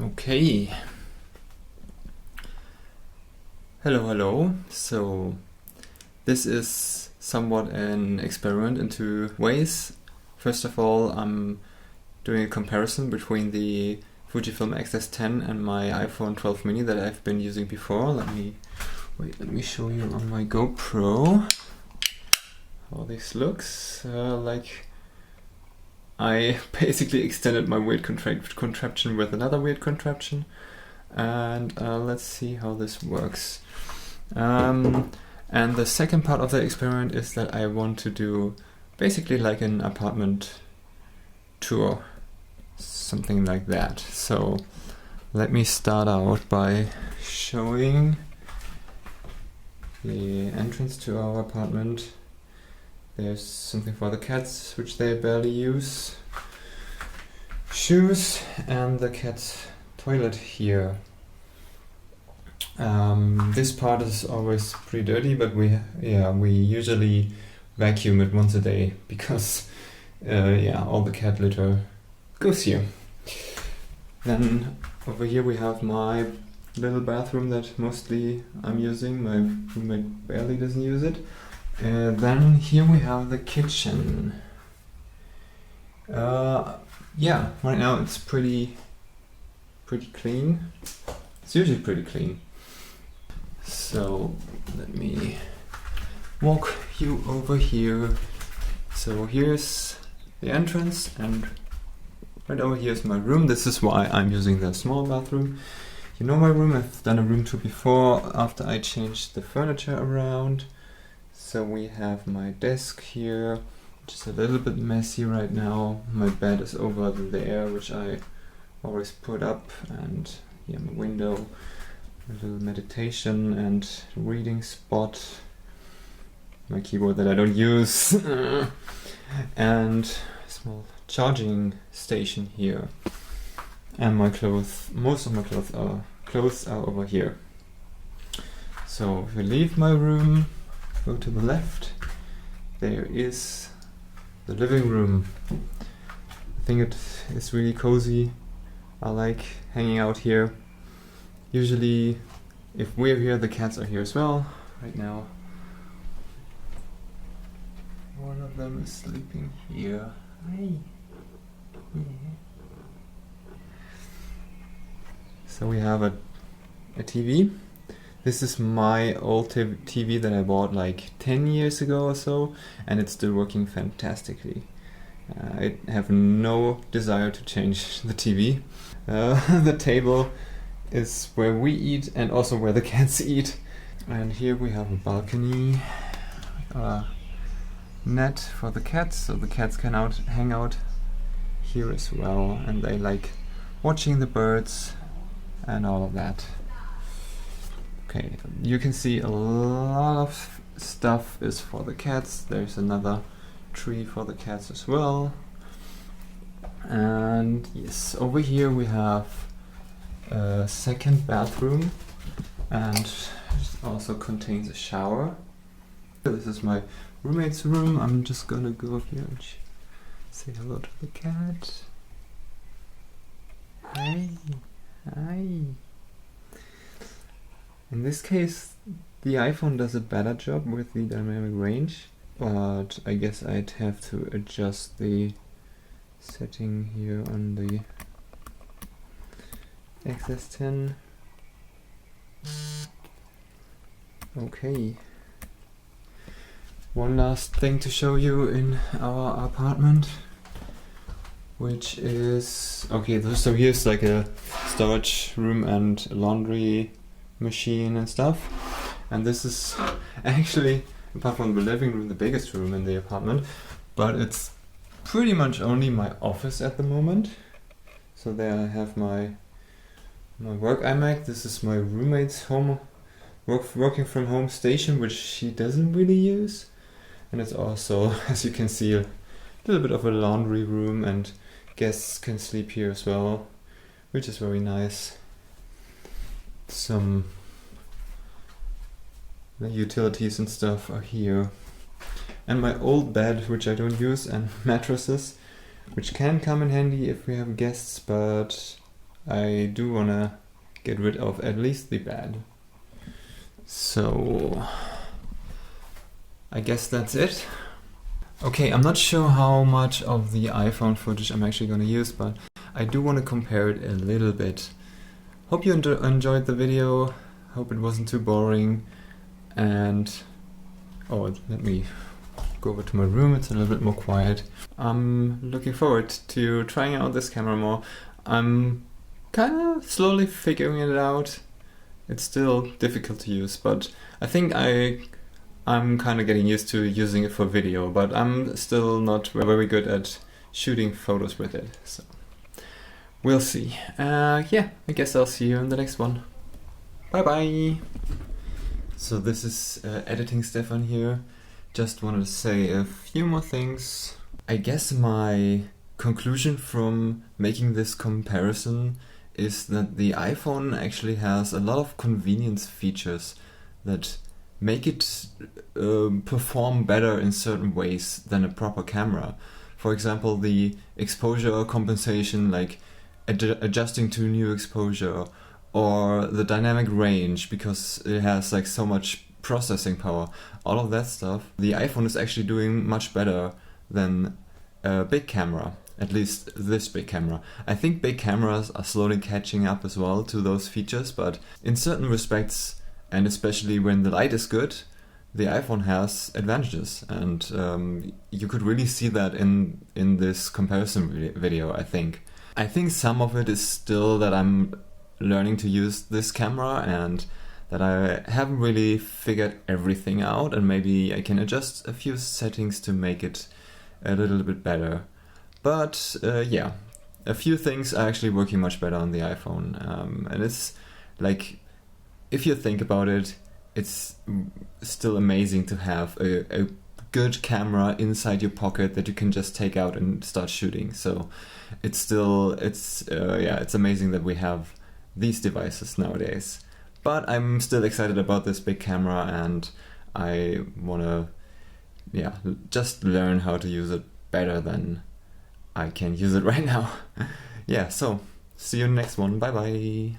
Okay. Hello. So this is somewhat an experiment in two ways. First of all, I'm doing a comparison between the Fujifilm X-S10 and my iPhone 12 mini that I've been using before. Let me show you on my GoPro how this looks. Like I basically extended my weird contraption with another weird contraption, and let's see how this works. And the second part of the experiment is that I want to do basically like an apartment tour, something like that. So let me start out by showing the entrance to our apartment. There's something for the cats, which they barely use. Shoes and the cat's toilet here. This part is always pretty dirty, but we usually vacuum it once a day because all the cat litter goes here. Then over here we have my little bathroom that mostly I'm using. My roommate barely doesn't use it. Then here we have the kitchen. Right now it's pretty clean. It's usually pretty clean. So let me walk you over here. So here's the entrance, and right over here is my room. This is why I'm using the small bathroom. You know my room, I've done a room tour before after I changed the furniture around. So we have my desk here, which is a little bit messy right now. My bed is over there, which I always put up, and my window, a little meditation and reading spot, my keyboard that I don't use, and a small charging station here. And my clothes, most of my clothes are over here. So if we leave my room, go to the left, there is the living room. I think it is really cozy. I like hanging out here. Usually if we're here, the cats are here as well. Right now one of them is sleeping here. Hi. Yeah. So we have a TV. This is my old TV that I bought like 10 years ago or so, and it's still working fantastically. I have no desire to change the TV. The table is where we eat and also where the cats eat. And here we have a balcony, a net for the cats, so the cats can hang out here as well, and they like watching the birds and all of that. Okay, you can see a lot of stuff is for the cats. There's another tree for the cats as well. And yes, over here we have a second bathroom, and it also contains a shower. This is my roommate's room. I'm just gonna go up here and say hello to the cat. Hi. In this case, the iPhone does a better job with the dynamic range, but I guess I'd have to adjust the setting here on the X-S10. Okay. One last thing to show you in our apartment, which is so here's like a storage room and a laundry machine and stuff, and this is actually, apart from the living room, the biggest room in the apartment, but it's pretty much only my office at the moment. So there I have my work iMac. This is my roommate's working from home station, which she doesn't really use, and it's also, as you can see, a little bit of a laundry room, and guests can sleep here as well, which is very nice. Some utilities and stuff are here, and my old bed, which I don't use, and mattresses, which can come in handy if we have guests, but I do wanna get rid of at least the bad. So I guess that's it. Okay, I'm not sure how much of the iPhone footage I'm actually gonna use, but I do want to compare it a little bit. Hope you enjoyed the video, hope it wasn't too boring, and oh, let me go over to my room, it's a little bit more quiet. I'm looking forward to trying out this camera more. I'm kind of slowly figuring it out. It's still difficult to use, but I think I'm kind of getting used to using it for video, but I'm still not very good at shooting photos with it, so we'll see. Yeah, I guess I'll see you in the next one. Bye bye! So this is editing Stefan here. Just wanted to say a few more things. I guess my conclusion from making this comparison is that the iPhone actually has a lot of convenience features that make it perform better in certain ways than a proper camera. For example, the exposure compensation, like adjusting to new exposure, or the dynamic range because it has like so much processing power, all of that stuff. The iPhone is actually doing much better than a big camera, at least this big camera. I think big cameras are slowly catching up as well to those features, but in certain respects, and especially when the light is good, the iPhone has advantages, and you could really see that in this comparison video, I think. I think some of it is still that I'm learning to use this camera and that I haven't really figured everything out, and maybe I can adjust a few settings to make it a little bit better. But yeah, a few things are actually working much better on the iPhone, and it's like, if you think about it, it's still amazing to have a good camera inside your pocket that you can just take out and start shooting. So it's amazing that we have these devices nowadays. But I'm still excited about this big camera, and I wanna just learn how to use it better than I can use it right now. Yeah, so see you in the next one. Bye bye.